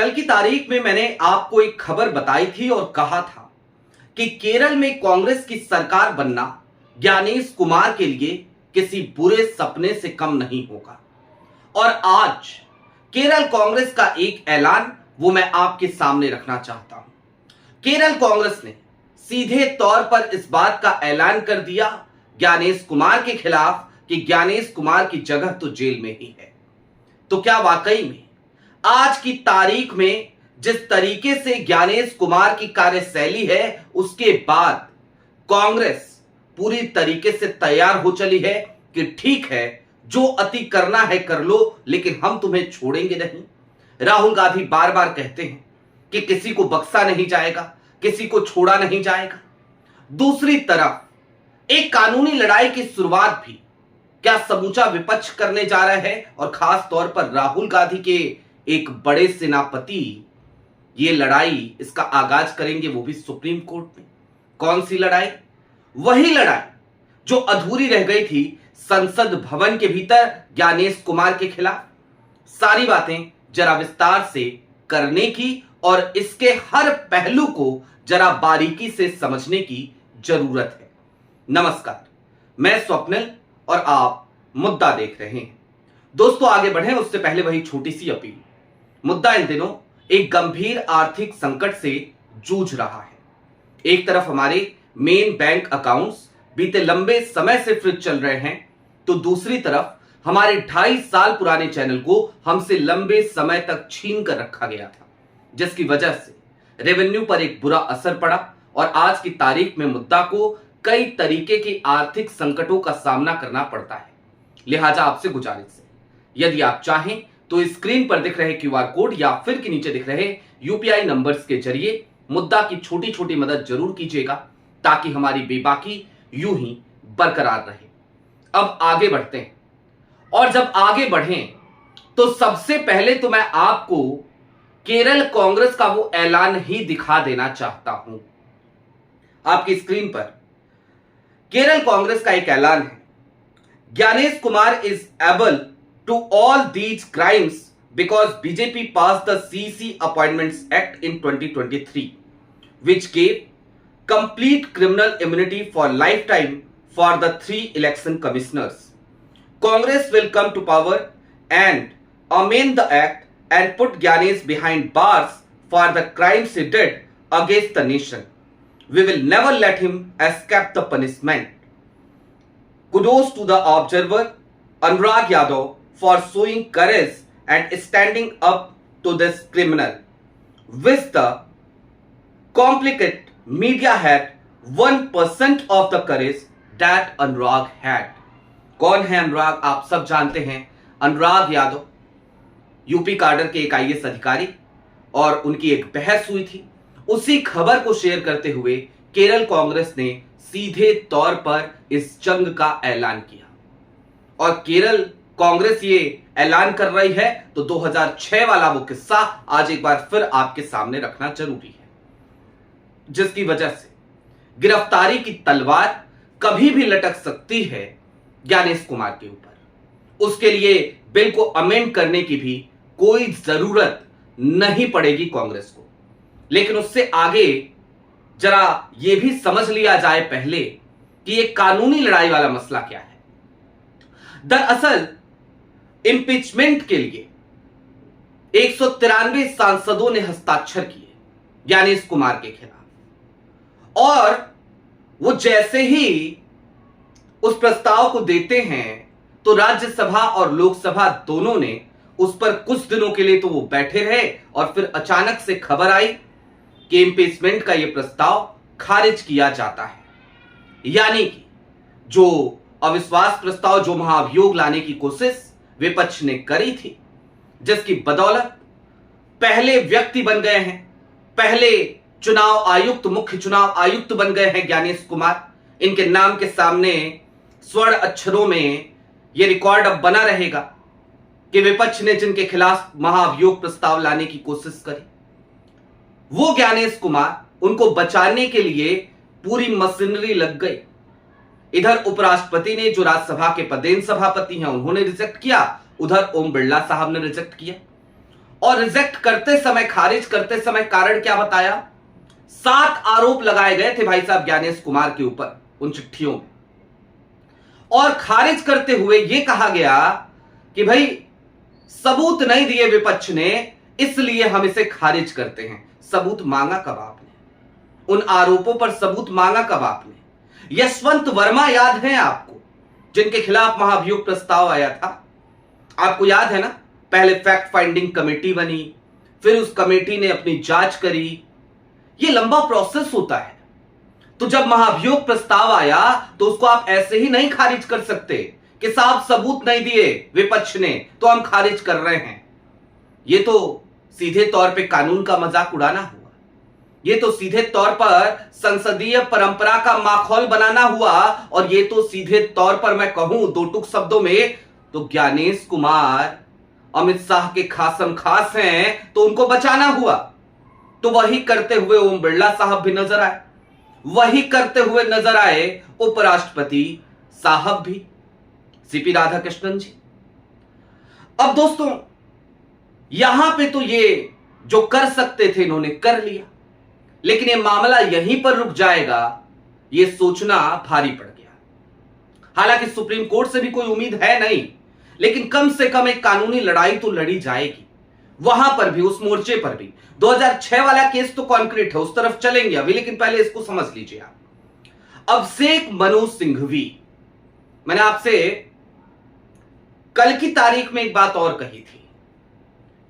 कल की तारीख में मैंने आपको एक खबर बताई थी और कहा था कि केरल में कांग्रेस की सरकार बनना ज्ञानेश कुमार के लिए किसी बुरे सपने से कम नहीं होगा। और आज केरल कांग्रेस का एक ऐलान वो मैं आपके सामने रखना चाहता हूं। केरल कांग्रेस ने सीधे तौर पर इस बात का ऐलान कर दिया ज्ञानेश कुमार के खिलाफ कि ज्ञानेश कुमार की जगह तो जेल में ही है। तो क्या वाकई में आज की तारीख में जिस तरीके से ज्ञानेश कुमार की कार्यशैली है, उसके बाद कांग्रेस पूरी तरीके से तैयार हो चली है कि ठीक है, जो अति करना है कर लो, लेकिन हम तुम्हें छोड़ेंगे नहीं। राहुल गांधी बार बार कहते हैं कि किसी को बख्शा नहीं जाएगा, किसी को छोड़ा नहीं जाएगा। दूसरी तरफ एक कानूनी लड़ाई की शुरुआत भी क्या समूचा विपक्ष करने जा रहा है, और खास तौर पर राहुल गांधी के एक बड़े सेनापति ये लड़ाई, इसका आगाज करेंगे, वो भी सुप्रीम कोर्ट में। कौन सी लड़ाई? वही लड़ाई जो अधूरी रह गई थी संसद भवन के भीतर ज्ञानेश कुमार के खिलाफ। सारी बातें जरा विस्तार से करने की और इसके हर पहलू को जरा बारीकी से समझने की जरूरत है। नमस्कार, मैं स्वप्निल और आप मुद्दा देख रहे हैं। दोस्तों, आगे बढ़ें उससे पहले वही छोटी सी अपील। मुद्दा इन दिनों एक गंभीर आर्थिक संकट से जूझ रहा है। एक तरफ हमारे मेन बैंक अकाउंट्स बीते लंबे समय से फ्रीज चल रहे हैं, तो दूसरी तरफ हमारे 2.5 साल पुराने चैनल को हमसे लंबे समय तक छीन कर रखा गया था, जिसकी वजह से रेवेन्यू पर एक बुरा असर पड़ा और आज की तारीख में मुद्दा को कई तरीके के आर्थिक संकटों का सामना करना पड़ता है। लिहाजा आपसे गुजारिश है, यदि आप चाहें तो स्क्रीन पर दिख रहे क्यूआर कोड या फिर के नीचे दिख रहे यूपीआई नंबर्स के जरिए मुद्दा की छोटी छोटी मदद जरूर कीजिएगा, ताकि हमारी बेबाकी यूं ही बरकरार रहे। अब आगे बढ़ते हैं, और जब आगे बढ़ें तो सबसे पहले तो मैं आपको केरल कांग्रेस का वो ऐलान ही दिखा देना चाहता हूं। आपकी स्क्रीन पर केरल कांग्रेस का एक ऐलान है। Gyanesh Kumar is able to all these crimes because BJP passed the CC Appointments Act in 2023, which gave complete criminal immunity for lifetime for the 3 election commissioners. Congress will come to power and amend the act and put Gyanesh behind bars for the crimes he did against the nation. We will never let him escape the punishment. Kudos to the observer Anurag Yadav for showing courage and standing up to this criminal. Wish the complicated media had 1% of the courage that Anurag had. कौन है अनुराग? आप सब जानते हैं, Anurag Yadav UP cadre के एक IAS अधिकारी, और उनकी एक बहस हुई थी। उसी खबर को शेयर करते हुए केरल कांग्रेस ने सीधे तौर पर इस जंग का ऐलान किया। और केरल कांग्रेस ये ऐलान कर रही है तो 2006 वाला वो किस्सा आज एक बार फिर आपके सामने रखना जरूरी है, जिसकी वजह से गिरफ्तारी की तलवार कभी भी लटक सकती है ज्ञानेश कुमार के ऊपर। उसके लिए बिल को अमेंड करने की भी कोई जरूरत नहीं पड़ेगी कांग्रेस को। लेकिन उससे आगे जरा यह भी समझ लिया जाए पहले कि यह कानूनी लड़ाई वाला मसला क्या है। दरअसल इंपीचमेंट के लिए 193 सांसदों ने हस्ताक्षर किए ज्ञानेश कुमार के खिलाफ, और वो जैसे ही उस प्रस्ताव को देते हैं तो राज्यसभा और लोकसभा दोनों ने उस पर कुछ दिनों के लिए तो वो बैठे रहे, और फिर अचानक से खबर आई कि इंपीचमेंट का यह प्रस्ताव खारिज किया जाता है। यानी कि जो अविश्वास प्रस्ताव, जो महाभियोग लाने की कोशिश विपक्ष ने करी थी, जिसकी बदौलत पहले व्यक्ति बन गए हैं, पहले चुनाव आयुक्त, मुख्य चुनाव आयुक्त बन गए हैं ज्ञानेश कुमार। इनके नाम के सामने स्वर्ण अक्षरों में यह रिकॉर्ड अब बना रहेगा कि विपक्ष ने जिनके खिलाफ महाभियोग प्रस्ताव लाने की कोशिश करी, वो ज्ञानेश कुमार, उनको बचाने के लिए पूरी मशीनरी लग गई। इधर उपराष्ट्रपति ने, जो राज्यसभा के पदेन सभापति हैं, उन्होंने रिजेक्ट किया, उधर ओम बिरला साहब ने रिजेक्ट किया। और रिजेक्ट करते समय, खारिज करते समय कारण क्या बताया? 7 आरोप लगाए गए थे भाई साहब ज्ञानेश कुमार के ऊपर उन चिट्ठियों में, और खारिज करते हुए यह कहा गया कि भाई सबूत नहीं दिए विपक्ष ने, इसलिए हम इसे खारिज करते हैं। सबूत मांगा कब आपने? उन आरोपों पर सबूत मांगा कब आपने? यशवंत वर्मा याद है आपको, जिनके खिलाफ महाभियोग प्रस्ताव आया था? आपको याद है ना? पहले फैक्ट फाइंडिंग कमेटी बनी, फिर उस कमेटी ने अपनी जांच करी। यह लंबा प्रोसेस होता है। तो जब महाभियोग प्रस्ताव आया तो उसको आप ऐसे ही नहीं खारिज कर सकते कि साहब सबूत नहीं दिए विपक्ष ने तो हम खारिज कर रहे हैं। यह तो सीधे तौर पे कानून का मजाक उड़ाना हुआ। यह तो सीधे तौर पर संसदीय परंपरा का माखौल बनाना हुआ। और यह तो सीधे तौर पर मैं कहूं दो टूक शब्दों में तो ज्ञानेश कुमार अमित शाह के खासम खास हैं तो उनको बचाना हुआ। तो वही करते हुए ओम बिरला साहब भी नजर आए, वही करते हुए नजर आए उपराष्ट्रपति साहब भी, सीपी राधाकृष्णन जी। अब दोस्तों यहां पे तो ये जो कर सकते थे इन्होंने कर लिया, लेकिन ये मामला यहीं पर रुक जाएगा ये सोचना भारी पड़ गया। हालांकि सुप्रीम कोर्ट से भी कोई उम्मीद है नहीं, लेकिन कम से कम एक कानूनी लड़ाई तो लड़ी जाएगी। वहां पर भी, उस मोर्चे पर भी 2006 वाला केस तो कॉन्क्रीट है, उस तरफ चलेंगे अभी, लेकिन पहले इसको समझ लीजिए आप। अभिषेक मनु सिंघवी, मैंने आपसे कल की तारीख में एक बात और कही थी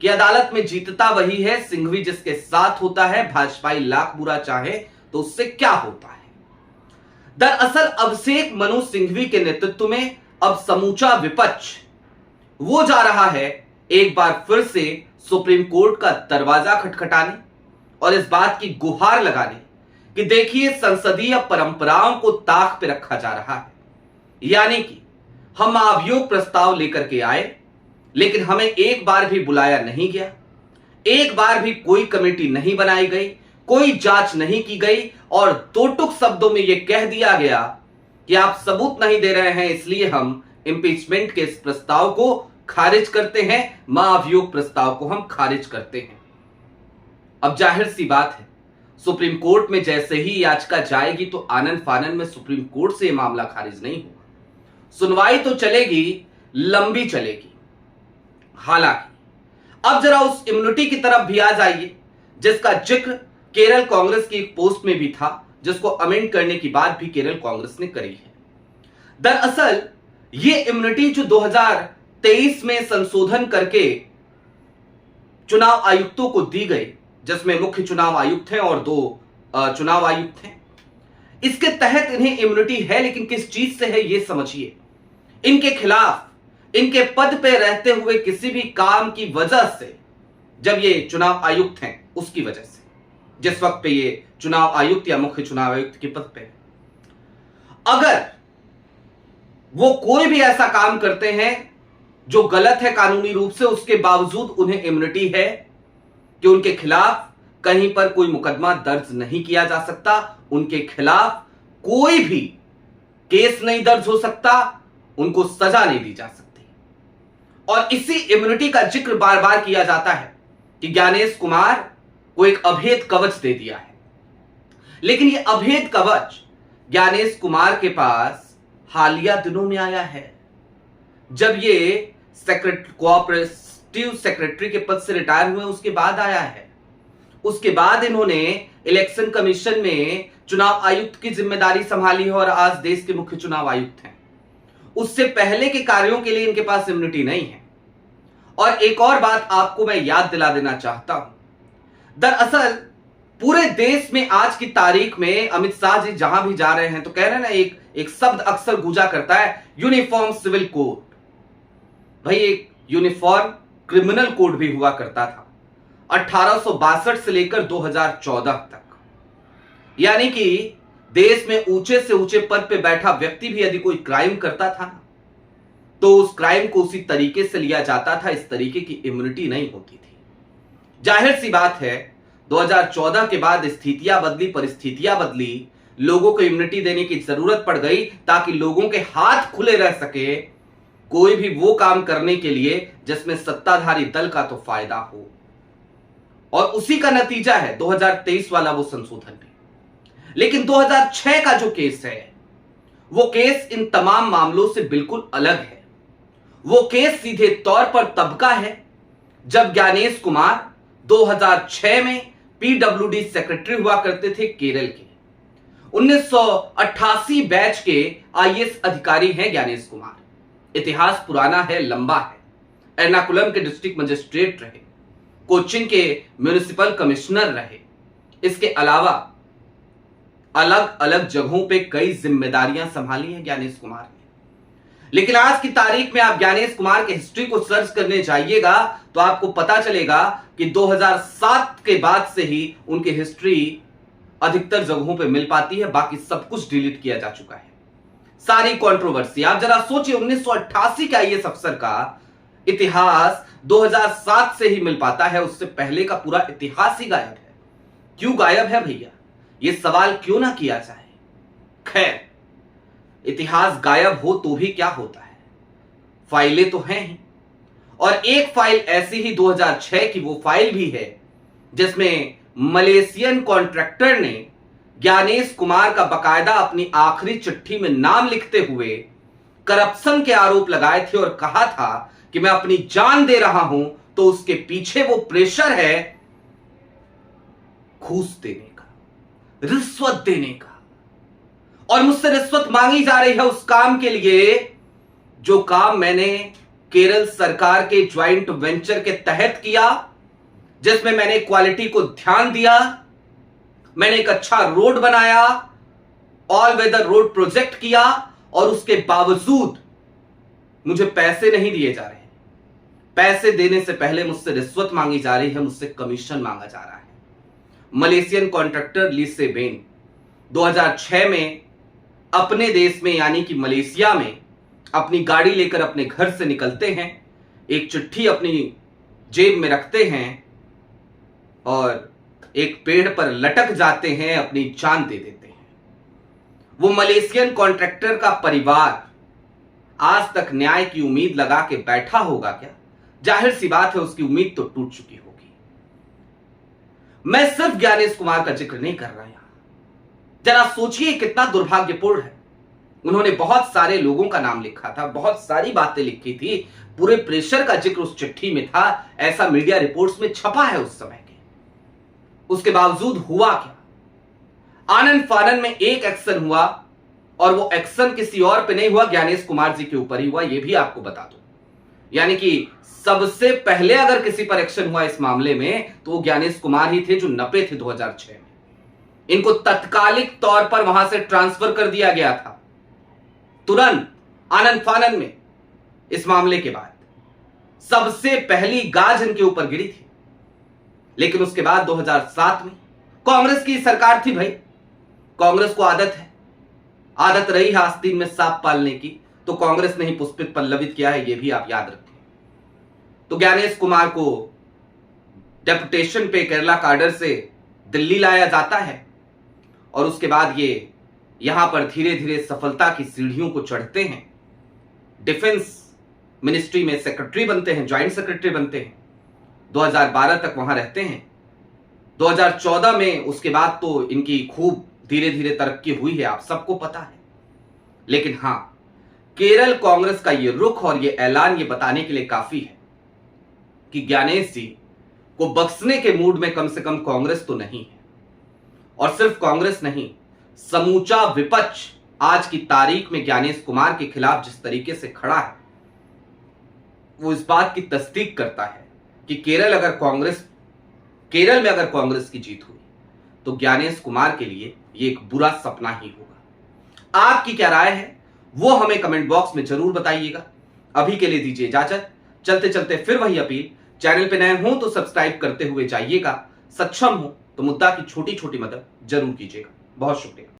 कि अदालत में जीतता वही है, सिंघवी जिसके साथ होता है, भाजपाई लाख बुरा चाहे तो उससे क्या होता है। दरअसल अभिषेक मनु सिंघवी के नेतृत्व में अब समूचा विपक्ष वो जा रहा है एक बार फिर से सुप्रीम कोर्ट का दरवाजा खटखटाने और इस बात की गुहार लगाने कि देखिए संसदीय परंपराओं को ताक पे रखा जा रहा है। यानी कि हम अभियोग प्रस्ताव लेकर के आए, लेकिन हमें एक बार भी बुलाया नहीं गया, एक बार भी कोई कमेटी नहीं बनाई गई, कोई जांच नहीं की गई, और दो टुक शब्दों में यह कह दिया गया कि आप सबूत नहीं दे रहे हैं इसलिए हम इंपीचमेंट के इस प्रस्ताव को खारिज करते हैं, महाभियोग प्रस्ताव को हम खारिज करते हैं। अब जाहिर सी बात है सुप्रीम कोर्ट में जैसे ही याचिका जाएगी तो आनन फानन में सुप्रीम कोर्ट से यह मामला खारिज नहीं होगा, सुनवाई तो चलेगी, लंबी चलेगी। हालांकि अब जरा उस इम्यूनिटी की तरफ भी आ जाइए जिसका जिक्र केरल कांग्रेस की एक पोस्ट में भी था, जिसको अमेंड करने की बात भी केरल कांग्रेस ने करी है। दरअसल ये इम्यूनिटी जो 2023 में संशोधन करके चुनाव आयुक्तों को दी गई, जिसमें मुख्य चुनाव आयुक्त हैं और 2 चुनाव आयुक्त हैं, इसके तहत इन्हें इम्यूनिटी है। लेकिन किस चीज से है ये समझिए, इनके खिलाफ इनके पद पे रहते हुए किसी भी काम की वजह से, जब ये चुनाव आयुक्त हैं उसकी वजह से, जिस वक्त पे ये चुनाव आयुक्त या मुख्य चुनाव आयुक्त के पद पे, अगर वो कोई भी ऐसा काम करते हैं जो गलत है कानूनी रूप से, उसके बावजूद उन्हें इम्यूनिटी है कि उनके खिलाफ कहीं पर कोई मुकदमा दर्ज नहीं किया जा सकता, उनके खिलाफ कोई भी केस नहीं दर्ज हो सकता, उनको सजा नहीं दी जा सकती। और इसी इम्यूनिटी का जिक्र बार बार किया जाता है कि ज्ञानेश कुमार को एक अभेद कवच दे दिया है। लेकिन यह अभेद कवच ज्ञानेश कुमार के पास हालिया दिनों में आया है, जब ये कोऑपरेटिव सेक्रेटरी के पद से रिटायर हुए उसके बाद आया है। उसके बाद इन्होंने इलेक्शन कमीशन में चुनाव आयुक्त की जिम्मेदारी संभाली है और आज देश के मुख्य चुनाव आयुक्त हैं। उससे पहले के कार्यों के लिए इनके पास इम्यूनिटी नहीं है। और एक और बात आपको मैं याद दिला देना चाहता हूं, दरअसल पूरे देश में आज की तारीख में अमित शाह जी जहां भी जा रहे हैं तो कह रहे हैं ना, एक शब्द अक्सर गूंजा करता है, यूनिफॉर्म सिविल कोड। भाई एक यूनिफॉर्म क्रिमिनल कोड भी हुआ करता था 1862 से लेकर 2014 तक। यानी कि देश में ऊंचे से ऊंचे पद पे बैठा व्यक्ति भी यदि कोई क्राइम करता था तो उस क्राइम को उसी तरीके से लिया जाता था, इस तरीके की इम्यूनिटी नहीं होती थी। जाहिर सी बात है 2014 के बाद स्थितियां बदली, परिस्थितियां बदली, लोगों को इम्यूनिटी देने की जरूरत पड़ गई ताकि लोगों के हाथ खुले रह सके कोई भी वो काम करने के लिए जिसमें सत्ताधारी दल का तो फायदा हो। और उसी का नतीजा है 2023 वाला वो संशोधन भी। लेकिन 2006 का जो केस है वो केस इन तमाम मामलों से बिल्कुल अलग है। वो केस सीधे तौर पर तब का है जब ज्ञानेश कुमार 2006 में पीडब्ल्यूडी सेक्रेटरी हुआ करते थे केरल के। 1988 बैच के आईएएस अधिकारी हैं ज्ञानेश कुमार। इतिहास पुराना है, लंबा है। एर्नाकुलम के डिस्ट्रिक्ट मजिस्ट्रेट रहे, कोचिन के म्युनिसिपल कमिश्नर रहे। इसके अलावा अलग अलग जगहों पे कई जिम्मेदारियां संभाली हैं ज्ञानेश कुमार ने। लेकिन आज की तारीख में आप ज्ञानेश कुमार के हिस्ट्री को सर्च करने जाइएगा तो आपको पता चलेगा कि 2007 के बाद से ही उनकी हिस्ट्री अधिकतर जगहों पे मिल पाती है, बाकी सब कुछ डिलीट किया जा चुका है। सारी कंट्रोवर्सी आप जरा सोचिए, 1988 के आईएएस अफसर का इतिहास 2007 से ही मिल पाता है, उससे पहले का पूरा इतिहास ही गायब है। क्यों गायब है भैया, यह सवाल क्यों ना किया जाए। खैर, इतिहास गायब हो तो भी क्या होता है, फाइलें तो हैं ही। और एक फाइल ऐसी ही 2006 की वो फाइल भी है जिसमें मलेशियन कॉन्ट्रैक्टर ने ज्ञानेश कुमार का बकायदा अपनी आखिरी चिट्ठी में नाम लिखते हुए करप्शन के आरोप लगाए थे और कहा था कि मैं अपनी जान दे रहा हूं तो उसके पीछे वो प्रेशर है घूस देने का, रिश्वत देने का, और मुझसे रिश्वत मांगी जा रही है उस काम के लिए जो काम मैंने केरल सरकार के ज्वाइंट वेंचर के तहत किया, जिसमें मैंने क्वालिटी को ध्यान दिया, मैंने एक अच्छा रोड बनाया, ऑल वेदर रोड प्रोजेक्ट किया, और उसके बावजूद मुझे पैसे नहीं दिए जा रहे। पैसे देने से पहले मुझसे रिश्वत मांगी जा रही है, मुझसे कमीशन मांगा जा रहा है। मलेशियन कॉन्ट्रैक्टर लीसे बेन 2006 में अपने देश में यानी कि मलेशिया में अपनी गाड़ी लेकर अपने घर से निकलते हैं, एक चिट्ठी अपनी जेब में रखते हैं और एक पेड़ पर लटक जाते हैं, अपनी जान दे देते हैं। वो मलेशियन कॉन्ट्रैक्टर का परिवार आज तक न्याय की उम्मीद लगा के बैठा होगा क्या? जाहिर सी बात है उसकी उम्मीद तो टूट चुकी होगी। मैं सिर्फ ज्ञानेश कुमार का जिक्र नहीं कर रहा यहां, जरा सोचिए कितना दुर्भाग्यपूर्ण है। उन्होंने बहुत सारे लोगों का नाम लिखा था, बहुत सारी बातें लिखी थी, पूरे प्रेशर का जिक्र उस चिट्ठी में था, ऐसा मीडिया रिपोर्ट्स में छपा है उस समय के। उसके बावजूद हुआ क्या? आनन फानन में एक एक्शन हुआ और वो एक्शन किसी और पे नहीं हुआ, ज्ञानेश कुमार जी के ऊपर ही हुआ, ये भी आपको बता दूं। यानी कि सबसे पहले अगर किसी पर एक्शन हुआ इस मामले में तो वो ज्ञानेश कुमार ही थे जो नपे थे 2006 में। इनको तत्कालिक तौर पर वहां से ट्रांसफर कर दिया गया था तुरंत आनंद फानन में। इस मामले के बाद सबसे पहली गाज इनके ऊपर गिरी थी। लेकिन उसके बाद 2007 में कांग्रेस की सरकार थी भाई, कांग्रेस को आदत रही है आस्तीन में सांप पालने की, तो कांग्रेस ने ही पुष्पित पल्लवित किया है, ये भी आप याद रखें। तो ज्ञानेश कुमार को डेपुटेशन पे केरला काडर से दिल्ली लाया जाता है और उसके बाद ये यहां पर धीरे धीरे सफलता की सीढ़ियों को चढ़ते हैं। डिफेंस मिनिस्ट्री में सेक्रेटरी बनते हैं, ज्वाइंट सेक्रेटरी बनते हैं, 2012 तक वहां रहते हैं। 2014 में उसके बाद तो इनकी खूब धीरे धीरे तरक्की हुई है, आप सबको पता है। लेकिन हां, केरल कांग्रेस का ये रुख और ये ऐलान ये बताने के लिए काफी है कि ज्ञानेश जी को बख्शने के मूड में कम से कम कांग्रेस तो नहीं है। और सिर्फ कांग्रेस नहीं, समूचा विपक्ष आज की तारीख में ज्ञानेश कुमार के खिलाफ जिस तरीके से खड़ा है वो इस बात की तस्दीक करता है कि केरल में अगर कांग्रेस की जीत हुई तो ज्ञानेश कुमार के लिए ये एक बुरा सपना ही होगा। आपकी क्या राय है वो हमें कमेंट बॉक्स में जरूर बताइएगा। अभी के लिए दीजिए इजाजत। चलते चलते फिर वही अपील, चैनल पे नए हो तो सब्सक्राइब करते हुए जाइएगा, सक्षम हो तो मुद्दा की छोटी छोटी मदद जरूर कीजिएगा। बहुत शुक्रिया।